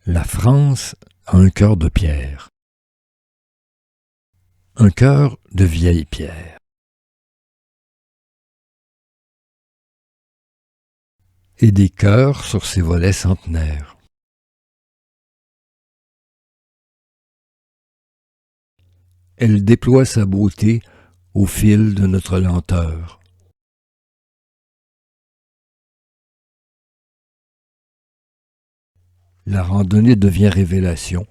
La France a un cœur de pierre. Un cœur de vieille pierre. Et des cœurs sur ses volets centenaires. Elle déploie sa beauté au fil de notre lenteur. La randonnée devient révélation.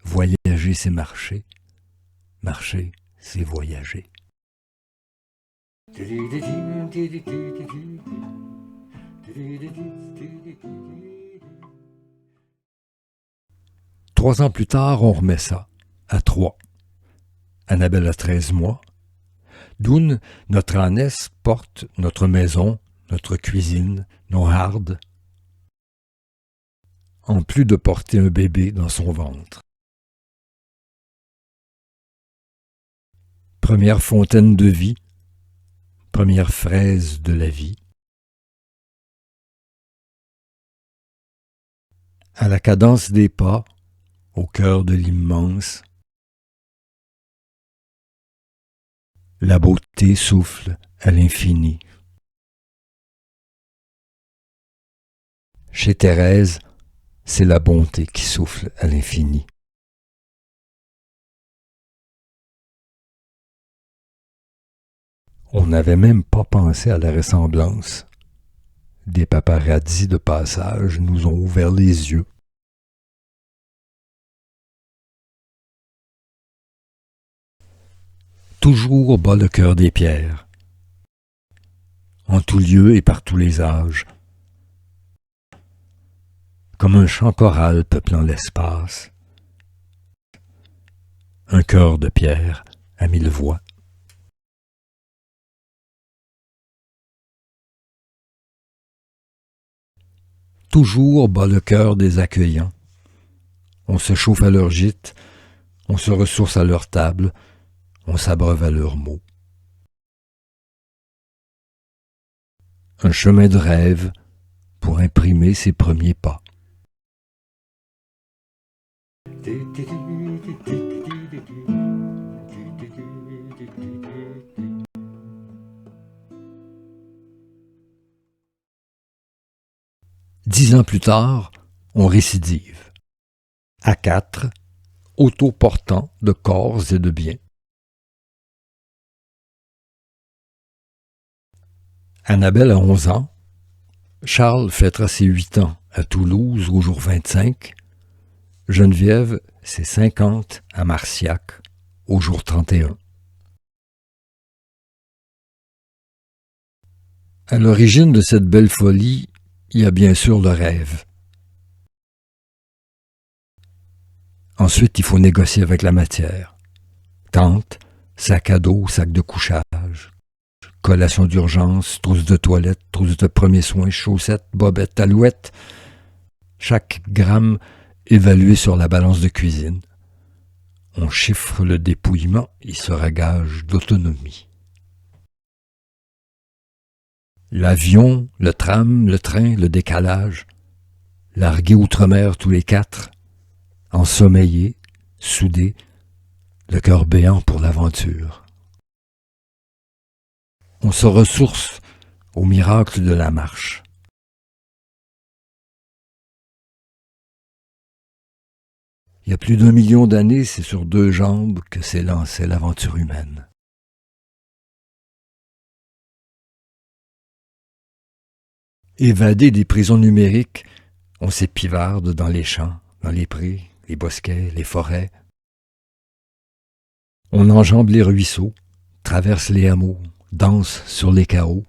Voyager, c'est marcher. Marcher, c'est voyager. 3 ans plus tard, on remet ça, à 3. Annabelle a 13 mois. Doun, notre ânesse, porte notre maison, notre cuisine, nos hardes, en plus de porter un bébé dans son ventre. Première fontaine de vie, première fraise de la vie. À la cadence des pas, au cœur de l'immense, la beauté souffle à l'infini. Chez Thérèse, c'est la bonté qui souffle à l'infini. On n'avait même pas pensé à la ressemblance. Des paparazzis de passage nous ont ouvert les yeux. Toujours bat le cœur des pierres, en tout lieu et par tous les âges, comme un chant choral peuplant l'espace, un cœur de pierre à 1000 voix. Toujours bat le cœur des accueillants. On se chauffe à leur gîte, on se ressource à leur table, on s'abreuve à leurs mots. Un chemin de rêve pour imprimer ses premiers pas. Dix ans plus tard, on récidive. À 4, autoportant de corps et de biens. Annabelle a 11 ans. Charles fêtera ses 8 ans à Toulouse au jour 25. Geneviève, ses 50 à Marciac au jour 31. À l'origine de cette belle folie, il y a bien sûr le rêve. Ensuite, il faut négocier avec la matière. Tente, sac à dos, sac de couchage, collation d'urgence, trousse de toilette, trousse de premiers soins, chaussettes, bobettes, alouettes. Chaque gramme évalué sur la balance de cuisine. On chiffre le dépouillement et sera gage d'autonomie. L'avion, le tram, le train, le décalage, largué outre-mer tous les 4, ensommeillé, soudé, le cœur béant pour l'aventure. On se ressource au miracle de la marche. Il y a plus d'1 million d'années, c'est sur 2 jambes que s'est lancée l'aventure humaine. Évadés des prisons numériques, on s'épivarde dans les champs, dans les prés, les bosquets, les forêts. On enjambe les ruisseaux, traverse les hameaux, danse sur les carreaux.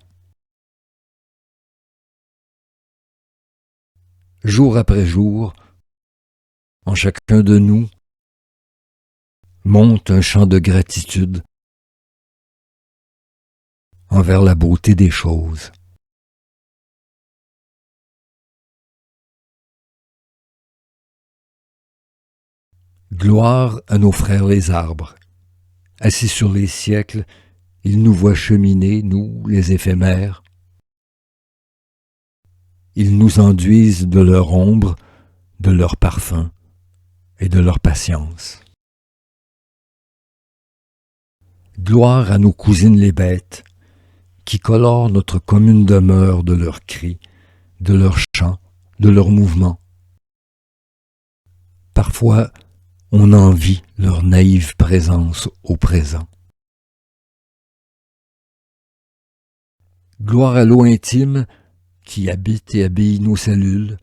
Jour après jour, en chacun de nous, monte un chant de gratitude envers la beauté des choses. Gloire à nos frères les arbres. Assis sur les siècles, ils nous voient cheminer, nous, les éphémères. Ils nous enduisent de leur ombre, de leur parfum et de leur patience. Gloire à nos cousines les bêtes, qui colorent notre commune demeure de leurs cris, de leurs chants, de leurs mouvements. Parfois, on envie leur naïve présence au présent. Gloire à l'eau intime qui habite et habille nos cellules.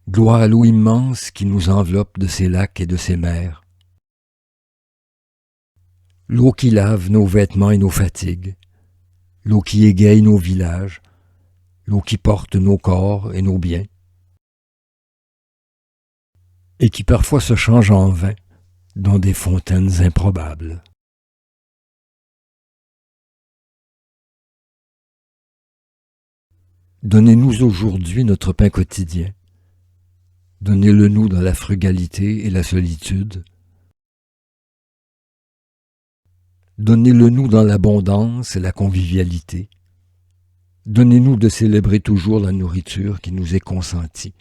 Gloire à l'eau immense qui nous enveloppe de ses lacs et de ses mers. L'eau qui lave nos vêtements et nos fatigues. L'eau qui égaye nos villages. L'eau qui porte nos corps et nos biens. Et qui parfois se change en vin dans des fontaines improbables. Donnez-nous aujourd'hui notre pain quotidien. Donnez-le-nous dans la frugalité et la solitude. Donnez-le-nous dans l'abondance et la convivialité. Donnez-nous de célébrer toujours la nourriture qui nous est consentie.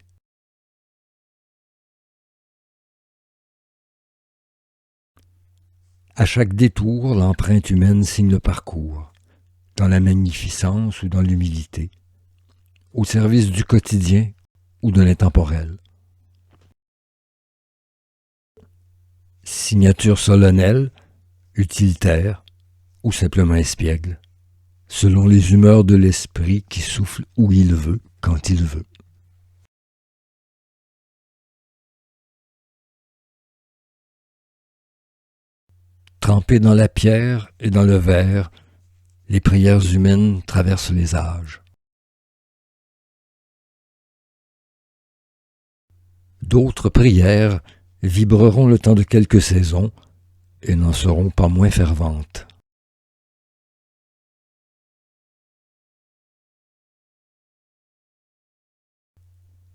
À chaque détour, l'empreinte humaine signe le parcours, dans la magnificence ou dans l'humilité, au service du quotidien ou de l'intemporel. Signature solennelle, utilitaire ou simplement espiègle, selon les humeurs de l'esprit qui souffle où il veut, quand il veut. Trempées dans la pierre et dans le verre, les prières humaines traversent les âges. D'autres prières vibreront le temps de quelques saisons et n'en seront pas moins ferventes.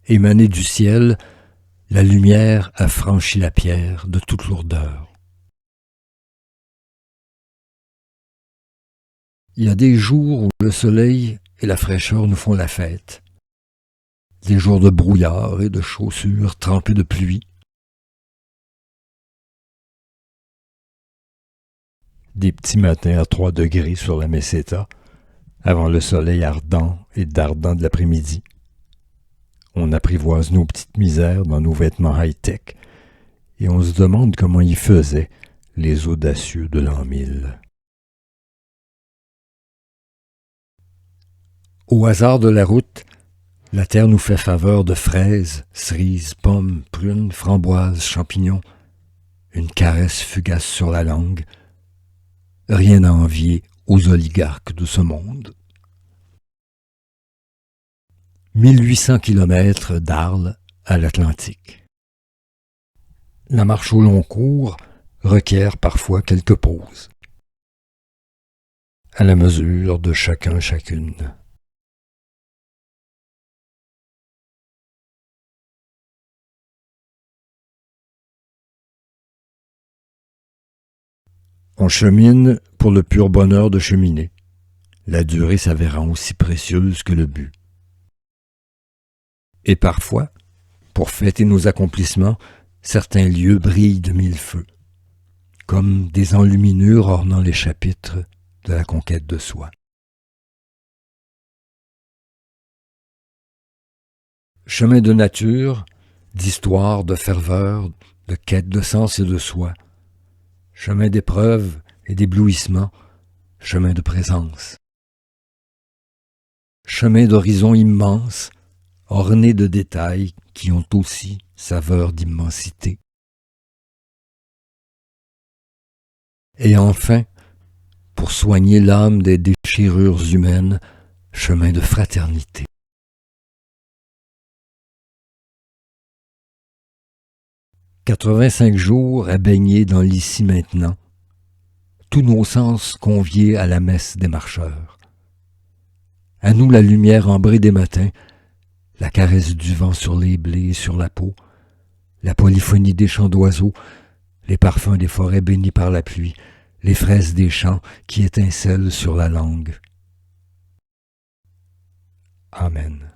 Émanée du ciel, la lumière a franchi la pierre de toute lourdeur. Il y a des jours où le soleil et la fraîcheur nous font la fête, des jours de brouillard et de chaussures trempées de pluie, des petits matins à 3 degrés sur la meseta, avant le soleil ardent et dardant de l'après-midi. On apprivoise nos petites misères dans nos vêtements high-tech, et on se demande comment ils faisaient, les audacieux de l'an 1000. Au hasard de la route, la terre nous fait faveur de fraises, cerises, pommes, prunes, framboises, champignons, une caresse fugace sur la langue, rien à envier aux oligarques de ce monde. 1800 kilomètres d'Arles à l'Atlantique. La marche au long cours requiert parfois quelques pauses, à la mesure de chacun chacune. On chemine pour le pur bonheur de cheminer, la durée s'avérant aussi précieuse que le but. Et parfois, pour fêter nos accomplissements, certains lieux brillent de mille feux, comme des enluminures ornant les chapitres de la conquête de soi. Chemin de nature, d'histoire, de ferveur, de quête de sens et de soi, chemin d'épreuves et d'éblouissement, chemin de présence. Chemin d'horizons immenses, ornés de détails qui ont aussi saveur d'immensité. Et enfin, pour soigner l'âme des déchirures humaines, chemin de fraternité. « 85 jours à baigner dans l'ici maintenant, tous nos sens conviés à la messe des marcheurs. À nous la lumière ambrée des matins, la caresse du vent sur les blés et sur la peau, la polyphonie des chants d'oiseaux, les parfums des forêts bénies par la pluie, les fraises des champs qui étincellent sur la langue. Amen.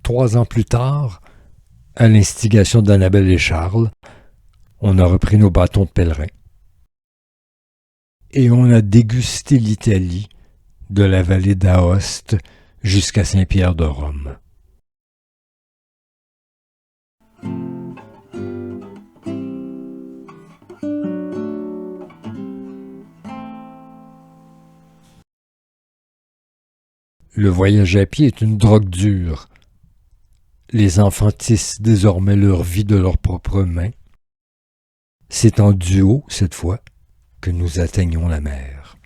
Trois ans plus tard, à l'instigation d'Annabelle et Charles, on a repris nos bâtons de pèlerin. Et on a dégusté l'Italie de la vallée d'Aoste jusqu'à Saint-Pierre de Rome. Le voyage à pied est une drogue dure. Les enfants tissent désormais leur vie de leurs propres mains. C'est en duo, cette fois, que nous atteignons la mer.